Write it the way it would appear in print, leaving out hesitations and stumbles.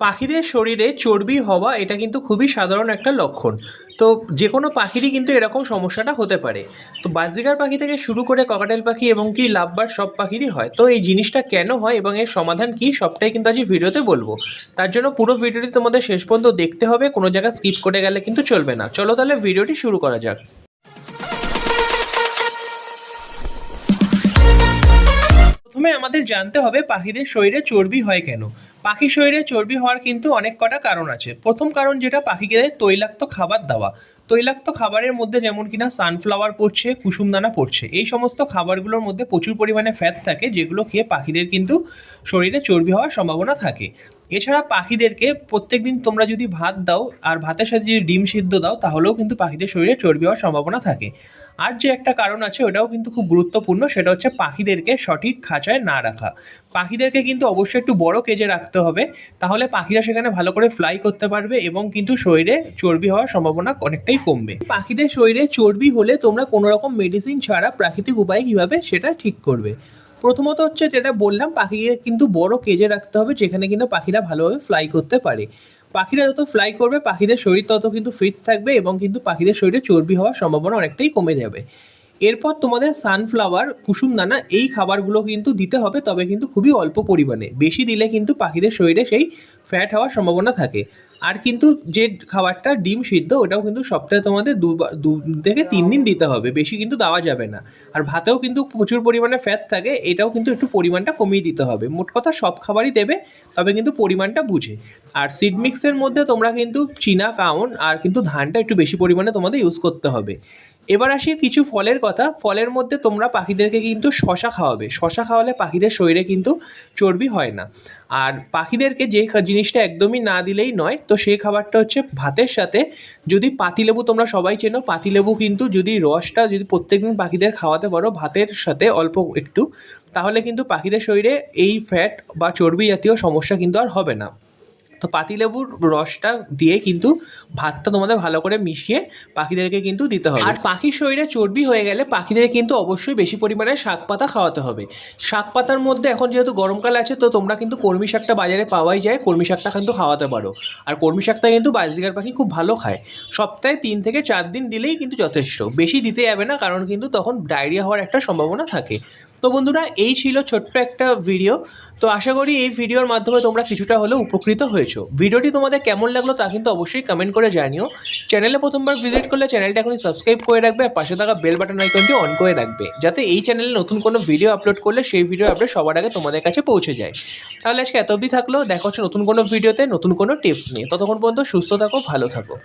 পাখিদের শরীরে চর্বি হওয়া এটা কিন্তু খুবই সাধারণ একটা লক্ষণ। তো যে কোনো পাখিরই কিন্তু এরকম সমস্যাটা হতে পারে। তো বাজরিগার পাখি থেকে শুরু করে ককাটেল পাখি এবং কি লাভবার্ড সব পাখিরই হয়। তো এই জিনিসটা কেন হয় এবং এর সমাধান কী সবটাই কিন্তু আজ এই ভিডিওতে বলবো। তার জন্য পুরো ভিডিওটি তোমাদের শেষ পর্যন্ত দেখতে হবে, কোনো জায়গায় স্কিপ করে গেলে কিন্তু চলবে না। চলো তাহলে ভিডিওটি শুরু করা যাক। প্রথমে আমাদের জানতে হবে পাখিদের শরীরে চর্বি হয় কেন। পাখির শরীরে চর্বি হওয়ার কিন্তু অনেক কটা কারণ আছে। প্রথম কারণ যেটা, পাখিকে তৈলাক্ত খাবার দেওয়া। তৈলাক্ত খাবারের মধ্যে যেমন কিনা সানফ্লাওয়ার পড়ছে, কুসুমদানা পড়ছে, এই সমস্ত খাবারগুলোর মধ্যে প্রচুর পরিমাণে ফ্যাট থাকে, যেগুলো খেয়ে পাখিদের কিন্তু শরীরে চর্বি হওয়ার সম্ভাবনা থাকে। এছাড়া পাখিদেরকে প্রত্যেকদিন তোমরা যদি ভাত দাও আর ভাতের সাথে যদি ডিম সিদ্ধ দাও, তাহলেও কিন্তু পাখিদের শরীরে চর্বি হওয়ার সম্ভাবনা থাকে। আর যে একটা কারণ আছে ওটাও কিন্তু খুব গুরুত্বপূর্ণ, সেটা হচ্ছে পাখিদেরকে সঠিক খাঁচায় না রাখা। পাখিদেরকে কিন্তু অবশ্যই একটু বড় কেজে রাখতে হবে, তাহলে পাখিরা সেখানে ভালো করে ফ্লাই করতে পারবে এবং কিন্তু শরীরে চর্বি হওয়ার সম্ভাবনা অনেকটাই কমবে। পাখিদের শরীরে চর্বি হলে তোমরা কোনো রকম মেডিসিন ছাড়া প্রাকৃতিক উপায়ে কীভাবে সেটা ঠিক করবে। প্রথমত হচ্ছে যেটা বললাম, পাখিকে কিন্তু বড় কেজে রাখতে হবে, যেখানে কিন্তু পাখিরা ভালোভাবে ফ্লাই করতে পারে। পাখিরা যত ফ্লাই করবে পাখিদের শরীর তত কিন্তু ফিট থাকবে এবং কিন্তু পাখিদের শরীরে চর্বি হওয়ার সম্ভাবনা অনেকটাই কমে যাবে। এরপর তোমাদের সানফ্লাওয়ার, কুসুমদানা এই খাবারগুলো কিন্তু দিতে হবে, তবে কিন্তু খুবই অল্প পরিমাণে। বেশি দিলে কিন্তু পাখিদের শরীরে সেই ফ্যাট হওয়ার সম্ভাবনা থাকে। আর কিন্তু যে খাবারটা ডিম সিদ্ধ, ওটাও কিন্তু সপ্তাহে তোমাদের 2 থেকে 3 দিন দিতে হবে, বেশি কিন্তু দেওয়া যাবে না। আর ভাতেও কিন্তু প্রচুর পরিমাণে ফ্যাট থাকে, এটাও কিন্তু একটু পরিমাণটা কমিয়ে দিতে হবে। মোট কথা সব খাবারই দেবে, তবে কিন্তু পরিমাণটা বুঝে। আর সিড মিক্সের মধ্যে তোমরা কিন্তু চীনা কাউন আর কিন্তু ধানটা একটু বেশি পরিমাণে তোমাদের ইউজ করতে হবে। এবার আসি কিছু ফলের কথা। ফলের মধ্যে তোমরা পাখিদেরকে কিন্তু শশা খাওয়াবে। শশা খাওয়ালে পাখিদের শরীরে কিন্তু চর্বি হয় না। আর পাখিদেরকে যে জিনিসটা একদমই না দিলেই নয়, তো সেই খাবারটা হচ্ছে ভাতের সাথে যদি পাতিলেবু, তোমরা সবাই চেনো পাতিলেবু, কিন্তু যদি রসটা যদি প্রত্যেকদিন পাখিদের খাওয়াতে পারো ভাতের সাথে অল্প একটু, তাহলে কিন্তু পাখিদের শরীরে এই ফ্যাট বা চর্বি জাতীয় সমস্যা কিন্তু আর হবে না। তো পাতিলেবুর রসটা দিয়ে কিন্তু ভাতটা তোমাদের ভালো করে মিশিয়ে পাখিদেরকে কিন্তু দিতে হবে। আর পাখির শরীরে চর্বি হয়ে গেলে পাখিদের কিন্তু অবশ্যই বেশি পরিমাণে শাক পাতা খাওয়াতে হবে। শাক পাতার মধ্যে এখন যেহেতু গরমকাল আছে, তো তোমরা কিন্তু কলমি শাকটা বাজারে পাওয়াই যায়, কলমি শাকটা কিন্তু খাওয়াতে পারো। আর কলমি শাকটা কিন্তু বাজরিগার পাখি খুব ভালো খায়। সপ্তাহে 3 থেকে 4 দিন দিলেই কিন্তু যথেষ্ট, বেশি দিতে যাবে না, কারণ কিন্তু তখন ডায়রিয়া হওয়ার একটা সম্ভাবনা থাকে। তো বন্ধুরা, এই ছিল ছোট্ট একটা ভিডিও। তো আশা করি এই ভিডিওর মাধ্যমে তোমরা কিছুটা হলেও উপকৃত হয়েছো। ভিডিওটি তোমাদের কেমন লাগলো তা কিন্তু অবশ্যই কমেন্ট করে জানিও। চ্যানেলে প্রথমবার ভিজিট করলে চ্যানেলটা এখনই সাবস্ক্রাইব করে রাখবে আর পাশে থাকা বেল বাটন আইকনটি অন করে রাখবে, যাতে এই চ্যানেলে নতুন কোনো ভিডিও আপলোড করলে সেই ভিডিও আপলোড সবার আগে তোমাদের কাছে পৌঁছে যায়। তাহলে আজকে এত অবধি থাকলো, দেখা হচ্ছে নতুন কোনো ভিডিওতে নতুন কোনো টিপস নিয়ে। ততক্ষণ পর্যন্ত সুস্থ থাকো, ভালো থাকো।